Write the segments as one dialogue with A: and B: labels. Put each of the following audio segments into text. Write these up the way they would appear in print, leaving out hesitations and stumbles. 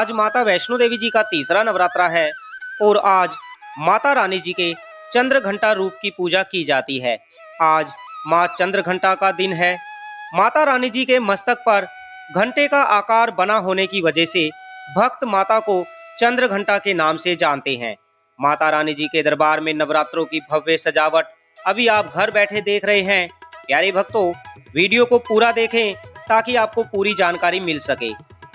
A: आज माता वैष्णो देवी जी का तीसरा नवरात्रा है और आज माता रानी जी के चंद्र घंटा रूप की पूजा की जाती है। आज माँ चंद्र घंटा का दिन है। माता रानी जी के मस्तक पर घंटे का आकार बना होने की वजह से भक्त माता को चंद्र घंटा के नाम से जानते हैं। माता रानी जी के दरबार में नवरात्रों की भव्य सजावट अभी आप घर बैठे देख रहे हैं। प्यारे भक्तों, वीडियो को पूरा देखें ताकि आपको पूरी जानकारी मिल सके।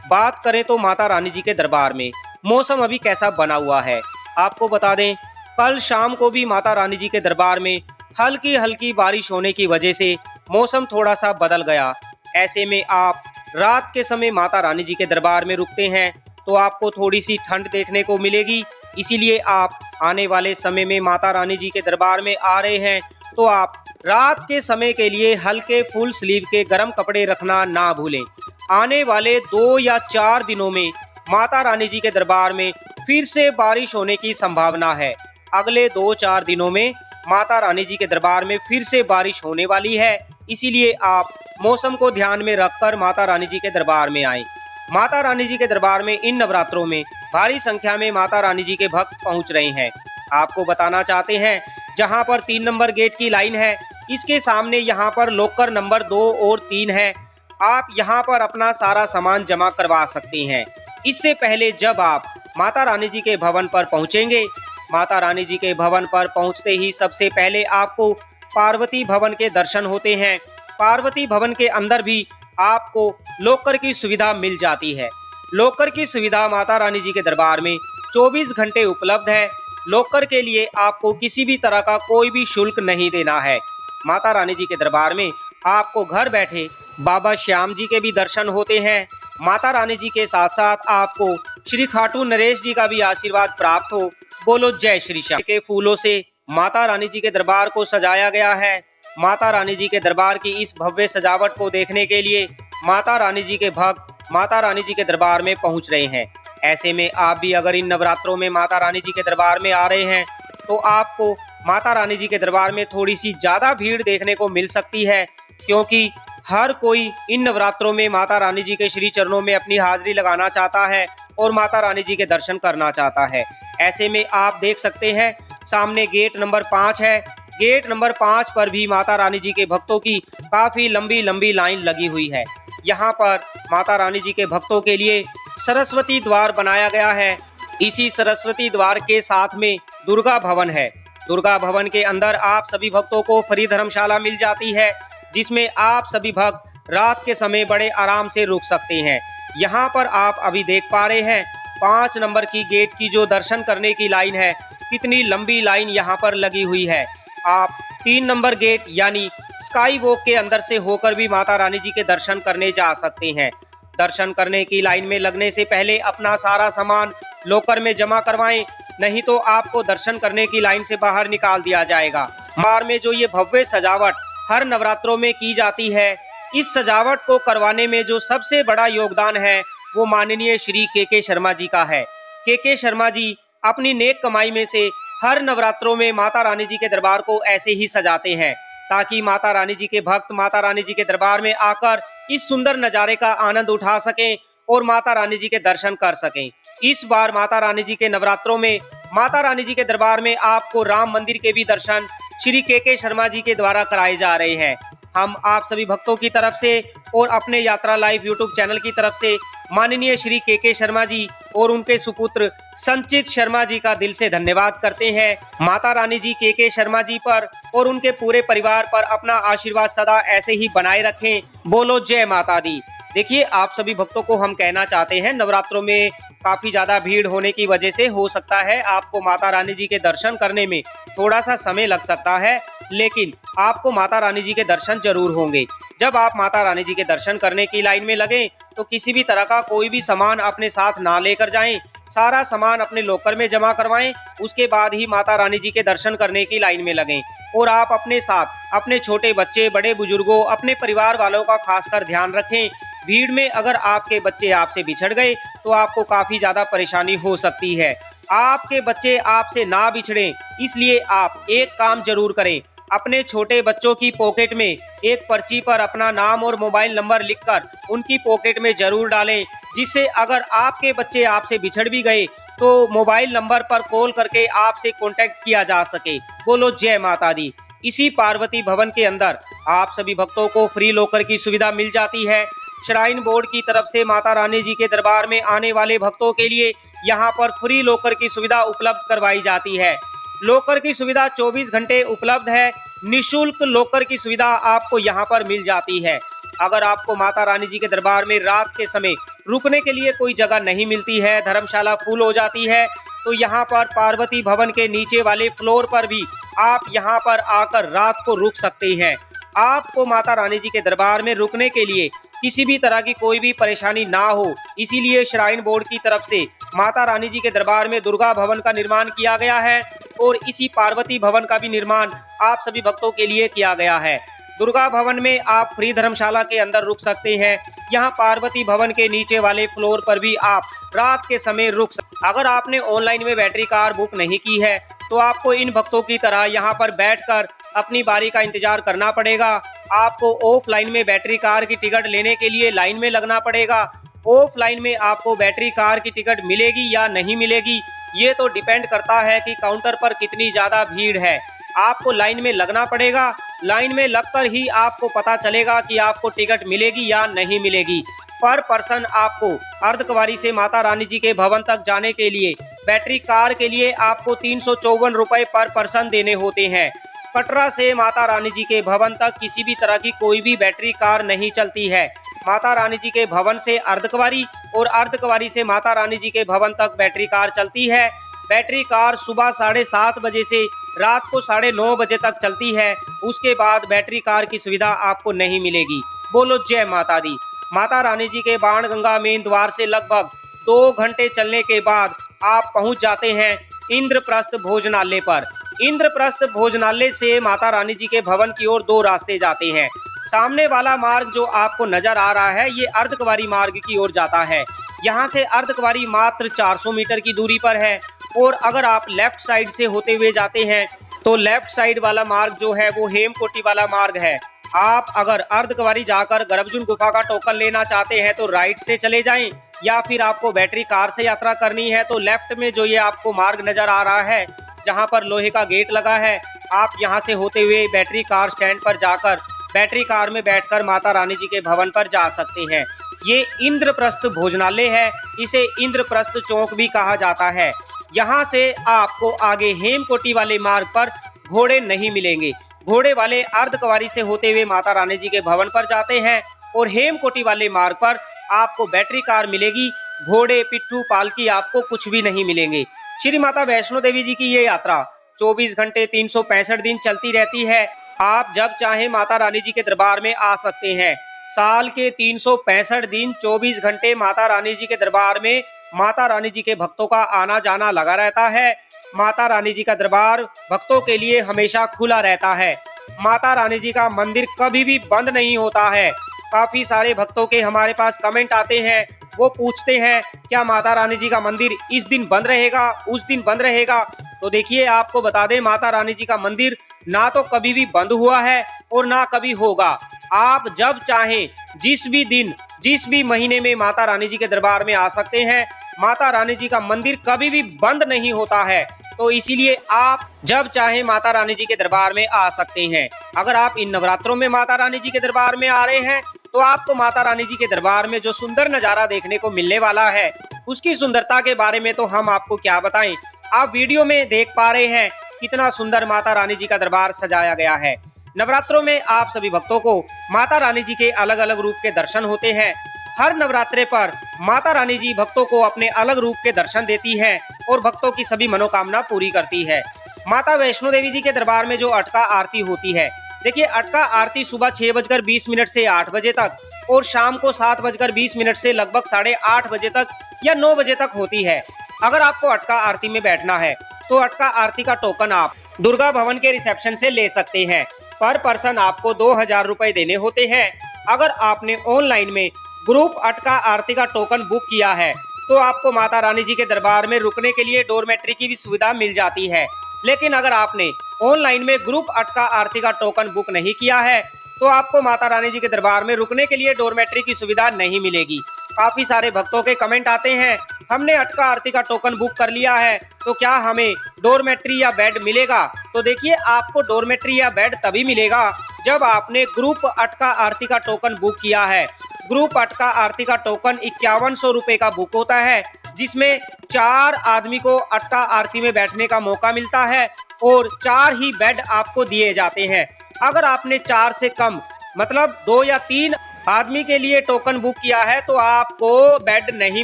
A: बात करें तो माता रानी जी के दरबार में मौसम अभी कैसा बना हुआ है, आपको बता दें कल शाम को भी माता रानी जी के दरबार में हल्की हल्की बारिश होने की वजह से मौसम थोड़ा सा बदल गया। ऐसे में आप रात के समय माता रानी जी के दरबार में रुकते हैं तो आपको थोड़ी सी ठंड देखने को मिलेगी। इसीलिए आप आने वाले समय में माता रानी जी के दरबार में आ रहे हैं तो आप रात के समय के लिए हल्के फुल स्लीव के गर्म कपड़े रखना ना भूलें। आने वाले 2 या 4 दिनों में माता रानी जी के दरबार में फिर से बारिश होने की संभावना है। अगले 2-4 दिनों में माता रानी जी के दरबार में फिर से बारिश होने वाली है। इसीलिए आप मौसम को ध्यान में रखकर माता रानी जी के दरबार में आएं। माता रानी जी के दरबार में इन नवरात्रों में भारी संख्या में माता रानी जी के भक्त पहुंच रहे हैं। आपको बताना चाहते हैं, जहां पर 3 नंबर गेट की लाइन है, इसके सामने यहां पर लॉकर नंबर 2 और 3 है। आप यहां पर अपना सारा सामान जमा करवा सकते हैं। इससे पहले जब आप माता रानी जी के भवन पर पहुंचेंगे, माता रानी जी के भवन पर पहुंचते ही सबसे पहले आपको पार्वती भवन के दर्शन होते हैं। पार्वती भवन के अंदर भी आपको लॉकर की सुविधा मिल जाती है। लॉकर की सुविधा माता रानी जी के दरबार में 24 घंटे उपलब्ध है। लॉकर के लिए आपको किसी भी तरह का कोई भी शुल्क नहीं देना है। माता रानी जी के दरबार में आपको घर बैठे बाबा श्याम जी के भी दर्शन होते हैं। माता रानी जी के साथ साथ आपको श्री खाटू नरेश जी का भी आशीर्वाद प्राप्त हो। बोलो जय श्री श्याम। के फूलों से माता रानी जी के दरबार को सजाया गया है। माता रानी जी के दरबार की इस भव्य सजावट को देखने के लिए माता रानी जी के भक्त माता रानी जी के दरबार में पहुंच रहे हैं। ऐसे में आप भी अगर इन नवरात्रों में माता रानी जी के दरबार में आ रहे हैं तो आपको माता रानी जी के दरबार में थोड़ी सी ज्यादा भीड़ देखने को मिल सकती है, क्योंकि हर कोई इन नवरात्रों में माता रानी जी के श्री चरणों में अपनी हाजिरी लगाना चाहता है और माता रानी जी के दर्शन करना चाहता है। ऐसे में आप देख सकते हैं सामने गेट नंबर 5 है। गेट नंबर 5 पर भी माता रानी जी के भक्तों की काफी लंबी लंबी लाइन लगी हुई है। यहाँ पर माता रानी जी के भक्तों के लिए सरस्वती द्वार बनाया गया है। इसी सरस्वती द्वार के साथ में दुर्गा भवन है। दुर्गा भवन के अंदर आप सभी भक्तों को फ्री धर्मशाला मिल जाती है, जिसमें आप सभी भक्त रात के समय बड़े आराम से रुक सकते हैं। यहाँ पर आप अभी देख पा रहे हैं 5 नंबर की गेट की जो दर्शन करने की लाइन है, कितनी लंबी लाइन यहाँ पर लगी हुई है। आप 3 नंबर गेट यानी स्काई वॉक के अंदर से होकर भी माता रानी जी के दर्शन करने जा सकते हैं। दर्शन करने की लाइन में लगने से पहले अपना सारा सामान लॉकर में जमा करवाएं, नहीं तो आपको दर्शन करने की लाइन से बाहर निकाल दिया जाएगा। बार में जो ये भव्य सजावट हर नवरात्रों में की जाती है, इस सजावट को करवाने में जो सबसे बड़ा योगदान है वो माननीय श्री के शर्मा जी का है। के शर्मा जी अपनी नेक कमाई में से हर नवरात्रों में माता रानी जी के दरबार को ऐसे ही सजाते हैं ताकि माता रानी जी के भक्त माता रानी जी के दरबार में आकर इस सुंदर नज़ारे का आनंद उठा सकें और माता रानी जी के दर्शन कर सकें। इस बार माता रानी जी के नवरात्रों में माता रानी जी के दरबार में आपको राम मंदिर के भी दर्शन श्री के शर्मा जी के द्वारा कराए जा रहे हैं। हम आप सभी भक्तों की तरफ से और अपने यात्रा लाइव यूट्यूब चैनल की तरफ से माननीय श्री के शर्मा जी और उनके सुपुत्र संचित शर्मा जी का दिल से धन्यवाद करते हैं। माता रानी जी के शर्मा जी पर और उनके पूरे परिवार पर अपना आशीर्वाद सदा ऐसे ही बनाए रखें। बोलो जय माता दी। देखिए, आप सभी भक्तों को हम कहना चाहते हैं, नवरात्रों में काफी ज्यादा भीड़ होने की वजह से हो सकता है आपको माता रानी जी के दर्शन करने में थोड़ा सा समय लग सकता है, लेकिन आपको माता रानी जी के दर्शन जरूर होंगे। जब आप माता रानी जी के दर्शन करने की लाइन में लगें तो किसी भी तरह का कोई भी सामान अपने साथ ना लेकर जाएं। सारा सामान अपने लॉकर में जमा करवाएं। उसके बाद ही माता रानी जी के दर्शन करने की लाइन में लगें। और आप अपने साथ अपने छोटे बच्चे, बड़े बुजुर्गों, अपने परिवार वालों का खासकर ध्यान रखें। भीड़ में अगर आपके बच्चे आपसे बिछड़ गए तो आपको काफी ज्यादा परेशानी हो सकती है। आपके बच्चे आपसे ना बिछड़ें, इसलिए आप एक काम जरूर करें। अपने छोटे बच्चों की पॉकेट में एक पर्ची पर अपना नाम और मोबाइल नंबर लिखकर उनकी पॉकेट में जरूर डालें, जिससे अगर आपके बच्चे आपसे बिछड़ भी गए तो मोबाइल नंबर पर कॉल करके आपसे कांटेक्ट किया जा सके। बोलो जय माता दी। इसी पार्वती भवन के अंदर आप सभी भक्तों को फ्री लॉकर की सुविधा मिल जाती है। श्राइन बोर्ड की तरफ से माता रानी जी के दरबार में आने वाले भक्तों के लिए यहाँ पर फ्री लॉकर की सुविधा उपलब्ध करवाई जाती है। लॉकर की सुविधा 24 घंटे उपलब्ध है। निःशुल्क लॉकर की सुविधा आपको यहाँ पर मिल जाती है। अगर आपको माता रानी जी के दरबार में रात के समय रुकने के लिए कोई जगह नहीं मिलती है, धर्मशाला फुल हो जाती है, तो यहाँ पर पार्वती भवन के नीचे वाले फ्लोर पर भी आप यहाँ पर आकर रात को रुक सकते हैं। आपको माता रानी जी के दरबार में रुकने के लिए किसी भी तरह की कोई भी परेशानी ना हो, इसीलिए श्राइन बोर्ड की तरफ से माता रानी जी के दरबार में दुर्गा भवन का निर्माण किया गया है और इसी पार्वती भवन का भी निर्माण आप सभी भक्तों के लिए किया गया है। दुर्गा भवन में आप फ्री धर्मशाला के अंदर रुक सकते हैं। यहाँ पार्वती भवन के नीचे वाले फ्लोर पर भी आप रात के समय रुक सकते। अगर आपने ऑनलाइन में बैटरी कार बुक नहीं की है तो आपको इन भक्तों की तरह यहाँ पर बैठकर अपनी बारी का इंतजार करना पड़ेगा। आपको ऑफलाइन में बैटरी कार की टिकट लेने के लिए लाइन में लगना पड़ेगा। ऑफलाइन में आपको बैटरी कार की टिकट मिलेगी या नहीं मिलेगी, ये तो डिपेंड करता है कि काउंटर पर कितनी ज्यादा भीड़ है। आपको लाइन में लगना पड़ेगा। लाइन में लगकर ही आपको पता चलेगा कि आपको टिकट मिलेगी या नहीं मिलेगी। पर पर्सन आपको अर्धकुंवारी से माता रानी जी के भवन तक जाने के लिए बैटरी कार के लिए आपको 354 रुपए पर पर्सन देने होते हैं। कटरा से माता रानी जी के भवन तक किसी भी तरह की कोई भी बैटरी कार नहीं चलती है। माता रानी जी के भवन से अर्धकुंवारी और अर्धकुंवारी से माता रानी जी के भवन तक बैटरी कार चलती है। बैटरी कार सुबह 7:30 बजे से रात को 9:30 बजे तक चलती है। उसके बाद बैटरी कार की सुविधा आपको नहीं मिलेगी। बोलो जय माता दी। माता रानी जी के बाणगंगा मेन द्वार से लगभग 2 घंटे चलने के बाद आप पहुंच जाते हैं इंद्रप्रस्थ भोजनालय पर। इंद्रप्रस्थ भोजनालय से माता रानी जी के भवन की ओर 2 रास्ते जाते हैं। सामने वाला मार्ग जो आपको नजर आ रहा है ये अर्धकुंवारी मार्ग की ओर जाता है। यहाँ से अर्धकुंवारी मात्र 400 मीटर की दूरी पर है और अगर आप लेफ्ट साइड से होते हुए जाते हैं तो लेफ्ट साइड वाला मार्ग जो है वो हेमकोटी वाला मार्ग है। आप अगर अर्धकुंवारी जाकर गर्भजून गुफा का टोकन लेना चाहते हैं तो राइट से चले जाएं, या फिर आपको बैटरी कार से यात्रा करनी है तो लेफ्ट में जो ये आपको मार्ग नजर आ रहा है जहां पर लोहे का गेट लगा है, आप यहां से होते हुए बैटरी कार स्टैंड पर जाकर बैटरी कार में बैठकर माता रानी जी के भवन पर जा सकते हैं। ये इंद्रप्रस्थ भोजनालय है, इसे इंद्रप्रस्थ चौक भी कहा जाता है। यहाँ से आपको आगे हेमकोटी वाले मार्ग पर घोड़े नहीं मिलेंगे। घोड़े वाले अर्धकुंवारी से होते हुए माता रानी जी के भवन पर जाते हैं और हेमकोटी वाले मार्ग पर आपको बैटरी कार मिलेगी। घोड़े, पिट्ठू, पालकी आपको कुछ भी नहीं मिलेंगे। श्री माता वैष्णो देवी जी की ये यात्रा 24 घंटे 365 दिन चलती रहती है। आप जब चाहे माता रानी जी के दरबार में आ सकते हैं। साल के 365 दिन 24 घंटे माता रानी जी के दरबार में माता रानी जी के भक्तों का आना जाना लगा रहता है। माता रानी जी का दरबार भक्तों के लिए हमेशा खुला रहता है। माता रानी जी का मंदिर कभी भी बंद नहीं होता है। काफी सारे भक्तों के हमारे पास कमेंट आते हैं, वो पूछते हैं क्या माता रानी जी का मंदिर इस दिन बंद रहेगा, उस दिन बंद रहेगा। तो देखिए आपको बता दें, माता रानी जी का मंदिर ना तो कभी भी बंद हुआ है और ना कभी होगा। आप जब चाहें जिस भी दिन जिस भी महीने में माता रानी जी के दरबार में आ सकते हैं। माता रानी जी का मंदिर कभी भी बंद नहीं होता है, तो इसीलिए आप जब चाहे माता रानी जी के दरबार में आ सकते हैं। अगर आप इन नवरात्रों में माता रानी जी के दरबार में आ रहे हैं तो आपको माता रानी जी के दरबार में जो सुंदर नजारा देखने को मिलने वाला है उसकी सुंदरता के बारे में तो हम आपको क्या बताएं। आप वीडियो में देख पा रहे हैं कितना सुंदर माता रानी जी का दरबार सजाया गया है। नवरात्रों में आप सभी भक्तों को माता रानी जी के अलग अलग रूप के दर्शन होते हैं। हर नवरात्रे पर माता रानी जी भक्तों को अपने अलग रूप के दर्शन देती है और भक्तों की सभी मनोकामना पूरी करती है। माता वैष्णो देवी जी के दरबार में जो अटका आरती होती है, देखिए अटका आरती सुबह 6:20 से 8 बजे तक और शाम को 7:20 से लगभग 8:30 बजे तक या 9 बजे तक होती है। अगर आपको अटका आरती में बैठना है तो अटका आरती का टोकन आप दुर्गा भवन के रिसेप्शन से ले सकते हैं। पर पर्सन आपको 2000 रुपए देने होते हैं। अगर आपने ऑनलाइन में ग्रुप अटका आरती का टोकन बुक किया है तो आपको माता रानी जी के दरबार में रुकने के लिए डोरमेट्री की भी सुविधा मिल जाती है। लेकिन अगर आपने ऑनलाइन में ग्रुप 8 का आरती का टोकन बुक नहीं किया है तो आपको माता रानी जी के दरबार में रुकने के लिए डोरमेट्री की सुविधा नहीं मिलेगी। काफी सारे भक्तों के कमेंट आते हैं, हमने 8 का आरती का टोकन बुक कर लिया है तो क्या हमें डोरमेट्री या बेड मिलेगा? तो देखिए, आपको डोरमेट्री या बेड तभी मिलेगा जब आपने ग्रुप 8 का आरती का टोकन बुक किया है। ग्रुप 8 का आरती का टोकन 5100 रुपए का बुक होता है, जिसमें 4 आदमी को 8 का आरती में बैठने का मौका मिलता है और 4 ही बेड आपको दिए जाते हैं। अगर आपने 4 से कम मतलब 2 या 3 आदमी के लिए टोकन बुक किया है तो आपको बेड नहीं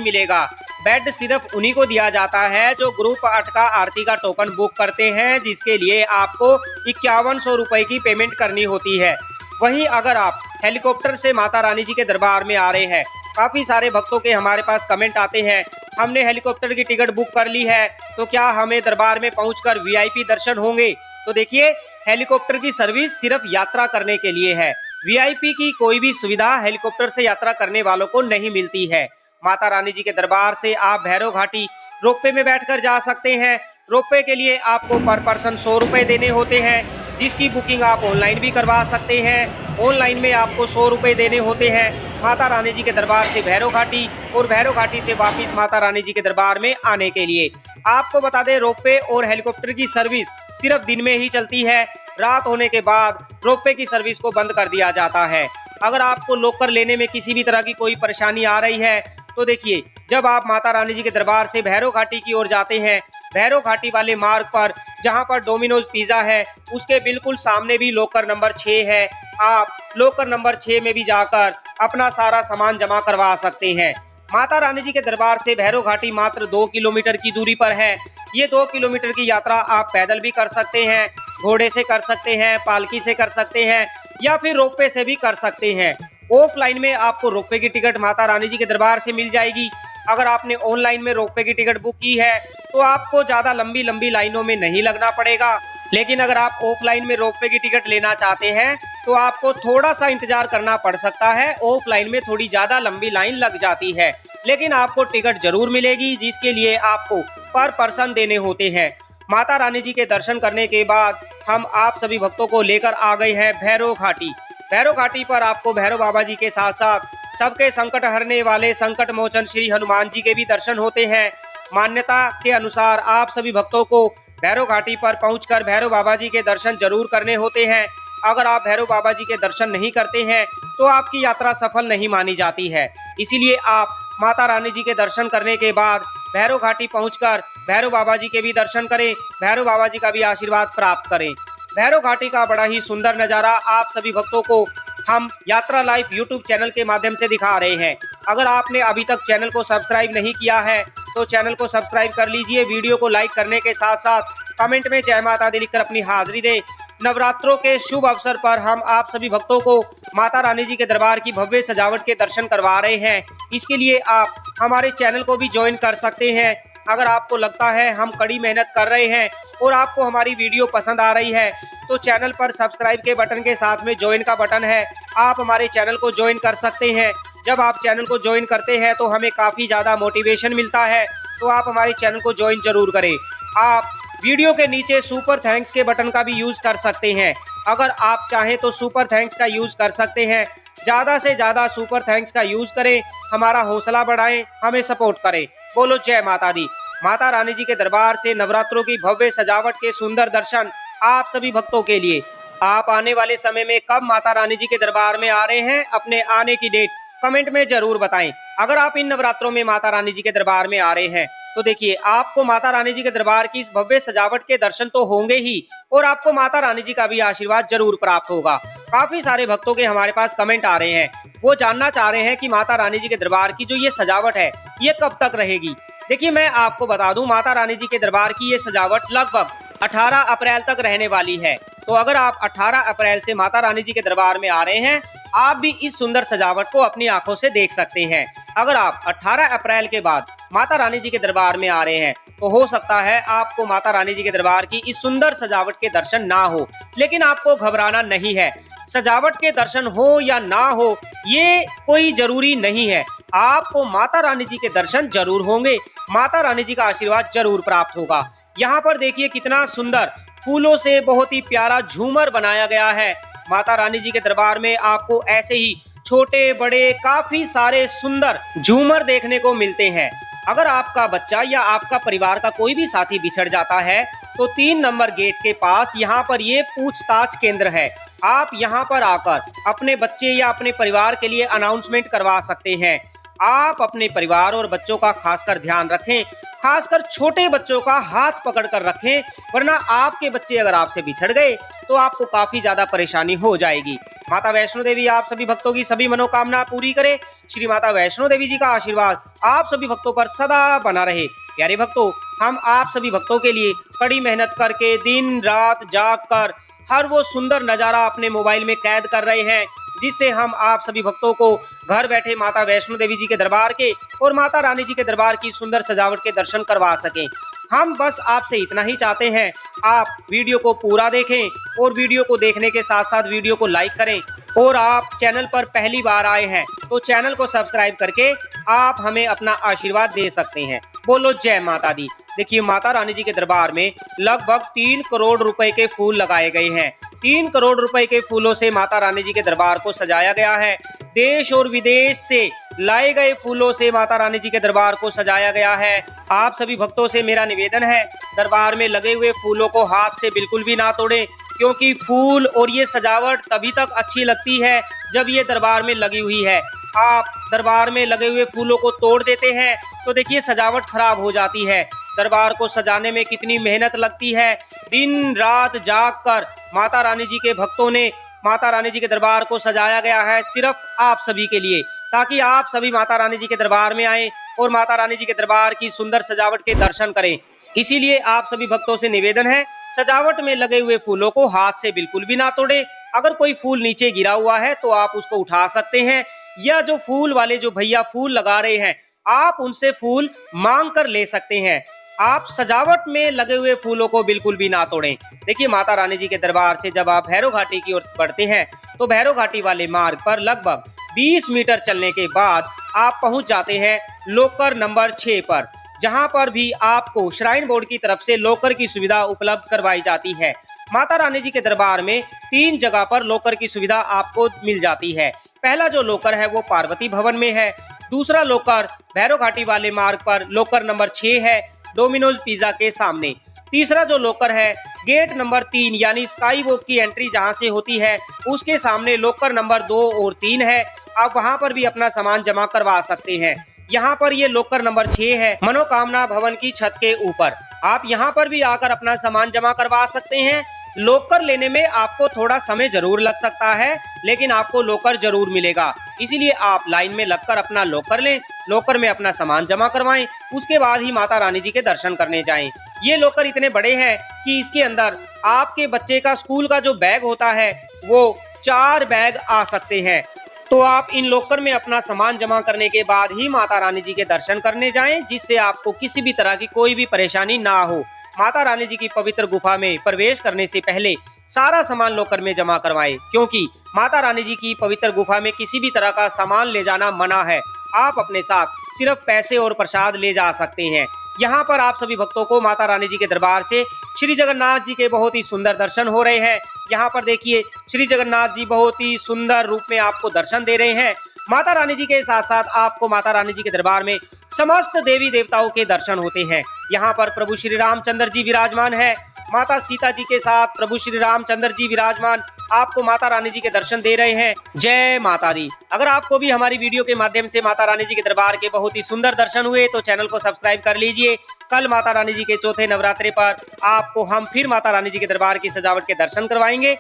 A: मिलेगा। बेड सिर्फ उन्हीं को दिया जाता है जो ग्रुप 8 का आरती का टोकन बुक करते हैं, जिसके लिए आपको 5100 रुपए की पेमेंट करनी होती है। वहीं अगर आप हेलीकॉप्टर से माता रानी जी के दरबार में आ रहे हैं, काफी सारे भक्तों के हमारे पास कमेंट आते हैं, हमने हेलीकॉप्टर की टिकट बुक कर ली है तो क्या हमें दरबार में पहुंचकर वीआईपी दर्शन होंगे? तो देखिए, हेलीकॉप्टर की सर्विस सिर्फ यात्रा करने के लिए है। वीआईपी की कोई भी सुविधा हेलीकॉप्टर से यात्रा करने वालों को नहीं मिलती है। माता रानी जी के दरबार से आप भैरव घाटी रोपवे में बैठकर जा सकते हैं। रोपवे के लिए आपको पर पर्सन 100 रुपए देने होते हैं, जिसकी बुकिंग आप ऑनलाइन भी करवा सकते हैं। ऑनलाइन में आपको 100 रुपए देने होते हैं माता रानी जी के दरबार से भैरव घाटी और भैरव घाटी से वापिस माता रानी जी के दरबार में आने के लिए। आपको बता दें, रोपवे और हेलीकॉप्टर की सर्विस सिर्फ दिन में ही चलती है। रात होने के बाद रोपवे की सर्विस को बंद कर दिया जाता है। अगर आपको लॉकर लेने में किसी भी तरह की कोई परेशानी आ रही है तो देखिए, जब आप माता रानी जी के दरबार से भैरव घाटी की ओर जाते हैं, भैरव घाटी वाले मार्ग पर जहां पर डोमिनोज पिज्जा है, उसके बिल्कुल सामने भी लॉकर नंबर 6 है। आप लॉकर नंबर 6 में भी जाकर अपना सारा सामान जमा करवा सकते हैं। माता रानी जी के दरबार से भैरव घाटी मात्र 2 किलोमीटर की दूरी पर है। ये 2 किलोमीटर की यात्रा आप पैदल भी कर सकते हैं, घोड़े से कर सकते हैं, पालकी से कर सकते हैं या फिर रोपवे से भी कर सकते हैं। ऑफलाइन में आपको रोपवे की टिकट माता रानी जी के दरबार से मिल जाएगी। अगर आपने ऑनलाइन में रोपवे की टिकट बुक की है तो आपको ज्यादा लंबी लंबी लाइनों में नहीं लगना पड़ेगा। लेकिन अगर आप ऑफलाइन में रोपवे की टिकट लेना चाहते हैं तो आपको थोड़ा सा इंतजार करना पड़ सकता है। ऑफलाइन में थोड़ी ज्यादा लंबी लाइन लग जाती है, लेकिन आपको टिकट जरूर मिलेगी, जिसके लिए आपको पर पर्सन देने होते हैं। माता रानी जी के दर्शन करने के बाद हम आप सभी भक्तों को लेकर आ गए हैं भैरव घाटी। भैरव घाटी पर आपको भैरव बाबा जी के साथ साथ सबके संकट हरने वाले संकट मोचन श्री हनुमान जी के भी दर्शन होते हैं। मान्यता के अनुसार आप सभी भक्तों को भैरव घाटी पर पहुंचकर भैरव बाबा जी के दर्शन जरूर करने होते हैं। अगर आप भैरव बाबा जी के दर्शन नहीं करते हैं तो आपकी यात्रा सफल नहीं मानी जाती है। इसीलिए आप माता रानी जी के दर्शन करने के बाद भैरव घाटी पहुंचकर भैरव बाबा जी के भी दर्शन करें, भैरव बाबा जी का भी आशीर्वाद प्राप्त करें। भैरव घाटी का बड़ा ही सुंदर नज़ारा आप सभी भक्तों को हम यात्रा लाइव यूट्यूब चैनल के माध्यम से दिखा रहे हैं। अगर आपने अभी तक चैनल को सब्सक्राइब नहीं किया है तो चैनल को सब्सक्राइब कर लीजिए। वीडियो को लाइक करने के साथ साथ कमेंट में जय माता दी लिखकर अपनी हाजिरी दे। नवरात्रों के शुभ अवसर पर हम आप सभी भक्तों को माता रानी जी के दरबार की भव्य सजावट के दर्शन करवा रहे हैं। इसके लिए आप हमारे चैनल को भी ज्वाइन कर सकते हैं। अगर आपको लगता है हम कड़ी मेहनत कर रहे हैं और आपको हमारी वीडियो पसंद आ रही है तो चैनल पर सब्सक्राइब के बटन के साथ में ज्वाइन का बटन है, आप हमारे चैनल को ज्वाइन कर सकते हैं। जब आप चैनल को ज्वाइन करते हैं तो हमें काफ़ी ज़्यादा मोटिवेशन मिलता है, तो आप हमारे चैनल को ज्वाइन जरूर करें। आप वीडियो के नीचे सुपर थैंक्स के बटन का भी यूज़ कर सकते हैं। अगर आप चाहें तो सुपर थैंक्स का यूज़ कर सकते हैं। ज़्यादा से ज़्यादा सुपर थैंक्स का यूज़ करें, हमारा हौसला बढ़ाएं, हमें सपोर्ट करें। बोलो जय माता दी। माता रानी जी के दरबार से नवरात्रों की भव्य सजावट के सुंदर दर्शन आप सभी भक्तों के लिए। आप आने वाले समय में कब माता रानी जी के दरबार में आ रहे हैं, अपने आने की डेट कमेंट में जरूर बताएं। अगर आप इन नवरात्रों में माता रानी जी के दरबार में आ रहे हैं तो देखिए, आपको माता रानी जी के दरबार की इस भव्य सजावट के दर्शन तो होंगे ही और आपको माता रानी जी का भी आशीर्वाद जरूर प्राप्त होगा। काफी सारे भक्तों के हमारे पास कमेंट आ रहे हैं, वो जानना चाह रहे हैं कि माता रानी जी के दरबार की जो ये सजावट है ये कब तक रहेगी। देखिए, मैं आपको बता दूं, माता रानी जी के दरबार की ये सजावट लगभग 18 अप्रैल तक रहने वाली है। तो अगर आप 18 अप्रैल से माता रानी जी के दरबार में आ रहे हैं, आप भी इस सुंदर सजावट को अपनी आंखों से देख सकते हैं। अगर आप 18 अप्रैल के बाद माता रानी जी के दरबार में आ रहे हैं तो हो सकता है आपको माता रानी जी के दरबार की इस सुंदर सजावट के दर्शन ना हो, लेकिन आपको घबराना नहीं है। सजावट के दर्शन हो या ना हो ये कोई जरूरी नहीं है, आपको माता रानी जी के दर्शन जरूर होंगे, माता रानी जी का आशीर्वाद जरूर प्राप्त होगा। यहाँ पर देखिए कितना सुंदर फूलों से बहुत ही प्यारा झूमर बनाया गया है। माता रानी जी के दरबार में आपको ऐसे ही छोटे बड़े काफी सारे सुंदर झूमर देखने को मिलते हैं। अगर आपका बच्चा या आपका परिवार का कोई भी साथी बिछड़ जाता है तो 3 नंबर गेट के पास यहाँ पर ये पूछताछ केंद्र है। आप यहाँ पर आकर अपने बच्चे या अपने परिवार के लिए अनाउंसमेंट करवा सकते हैं। आप अपने परिवार और बच्चों का खासकर ध्यान रखें, खासकर छोटे बच्चों का हाथ पकड़ कर रखें, वरना आपके बच्चे अगर आपसे बिछड़ गए तो आपको काफी ज्यादा परेशानी हो जाएगी। माता वैष्णो देवी आप सभी भक्तों की सभी मनोकामना पूरी करे। श्री माता वैष्णो देवी जी का आशीर्वाद आप सभी भक्तों पर सदा बना रहे। प्यारे भक्तों, हम आप सभी भक्तों के लिए कड़ी मेहनत करके दिन रात जाग कर हर वो सुंदर नजारा अपने मोबाइल में कैद कर रहे हैं, जिससे हम आप सभी भक्तों को घर बैठे माता वैष्णो देवी जी के दरबार के और माता रानी जी के दरबार की सुंदर सजावट के दर्शन करवा सकें। हम बस आपसे इतना ही चाहते हैं, आप वीडियो को पूरा देखें और वीडियो को देखने के साथ साथ वीडियो को लाइक करें, और आप चैनल पर पहली बार आए हैं तो चैनल को सब्सक्राइब करके आप हमें अपना आशीर्वाद दे सकते हैं। बोलो जय माता दी। देखिए माता रानी जी के दरबार में लगभग 3 करोड़ रुपए के फूल लगाए गए हैं। 3 करोड़ रुपए के फूलों से माता रानी जी के दरबार को सजाया गया है। देश और विदेश से लाए गए फूलों से माता रानी जी के दरबार को सजाया गया है। आप सभी भक्तों से मेरा निवेदन है, दरबार में लगे हुए फूलों को हाथ से बिल्कुल भी ना तोड़ें, क्योंकि फूल और ये सजावट तभी तक अच्छी लगती है जब ये दरबार में लगी हुई है। आप दरबार में लगे हुए फूलों को तोड़ देते हैं तो देखिए सजावट खराब हो जाती है। दरबार को सजाने में कितनी मेहनत लगती है, दिन रात जाग कर माता रानी जी के भक्तों ने माता रानी जी के दरबार को सजाया गया है सिर्फ आप सभी के लिए, ताकि आप सभी माता रानी जी के दरबार में आएं और माता रानी जी के दरबार की सुंदर सजावट के दर्शन करें। इसीलिए आप सभी भक्तों से निवेदन है, सजावट में लगे हुए फूलों को हाथ से बिल्कुल भी ना तोड़े। अगर कोई फूल नीचे गिरा हुआ है तो आप उसको उठा सकते हैं, या जो फूल वाले जो भैया फूल लगा रहे हैं आप उनसे फूल मांग कर ले सकते हैं। आप सजावट में लगे हुए फूलों को बिल्कुल भी ना तोड़ें। देखिए माता रानी जी के दरबार से जब आप भैरव घाटी की ओर बढ़ते हैं तो भैरव घाटी वाले मार्ग पर लगभग 20 मीटर चलने के बाद आप पहुंच जाते हैं लोकर नंबर 6 पर, जहां पर भी आपको श्राइन बोर्ड की तरफ से लोकर की सुविधा उपलब्ध करवाई जाती है। माता रानी जी के दरबार में 3 जगह पर लोकर की सुविधा आपको मिल जाती है। पहला जो लोकर है वो पार्वती भवन में है, दूसरा लोकर भैरव घाटी वाले मार्ग पर लोकर नंबर 6 है, डोमिनोज पिज्जा के सामने। तीसरा जो लोकर है गेट नंबर 3 यानी स्काई वॉक की एंट्री जहां से होती है उसके सामने लोकर नंबर 2 और 3 है। आप वहां पर भी अपना सामान जमा करवा सकते हैं। यहाँ पर ये लोकर नंबर 6 है, मनोकामना भवन की छत के ऊपर। आप यहाँ पर भी आकर अपना सामान जमा करवा सकते हैं। लोकर लेने में आपको थोड़ा समय जरूर लग सकता है, लेकिन आपको लोकर जरूर मिलेगा। इसीलिए आप लाइन में लगकर अपना लोकर लें, लोकर में अपना सामान जमा करवाएं, उसके बाद ही माता रानी जी के दर्शन करने जाएं। ये लोकर इतने बड़े हैं कि इसके अंदर आपके बच्चे का स्कूल का जो बैग होता है वो 4 बैग आ सकते हैं। तो आप इन लोकर में अपना सामान जमा करने के बाद ही माता रानी जी के दर्शन करने जाएं, जिससे आपको किसी भी तरह की कोई भी परेशानी ना हो। माता रानी जी की पवित्र गुफा में प्रवेश करने से पहले सारा सामान लोकर में जमा करवाएं, क्योंकि माता रानी जी की पवित्र गुफा में किसी भी तरह का सामान ले जाना मना है। आप अपने साथ सिर्फ पैसे और प्रसाद ले जा सकते हैं। यहाँ पर आप सभी भक्तों को माता रानी जी के दरबार से श्री जगन्नाथ जी के बहुत ही सुंदर दर्शन हो रहे हैं। यहाँ पर देखिए श्री जगन्नाथ जी बहुत ही सुंदर रूप में आपको दर्शन दे रहे हैं। माता रानी जी के साथ साथ आपको माता रानी जी के दरबार में समस्त देवी देवताओं के दर्शन होते हैं। यहाँ पर प्रभु श्री रामचंद्र जी विराजमान है, माता सीता जी के साथ प्रभु श्री रामचंद्र जी विराजमान आपको माता रानी जी के दर्शन दे रहे हैं। जय माता दी। अगर आपको भी हमारी वीडियो के माध्यम से माता रानी जी के दरबार के बहुत ही सुंदर दर्शन हुए तो चैनल को सब्सक्राइब कर लीजिए। कल माता रानी जी के चौथे नवरात्रे पर आपको हम फिर माता रानी जी के दरबार की सजावट के दर्शन करवाएंगे।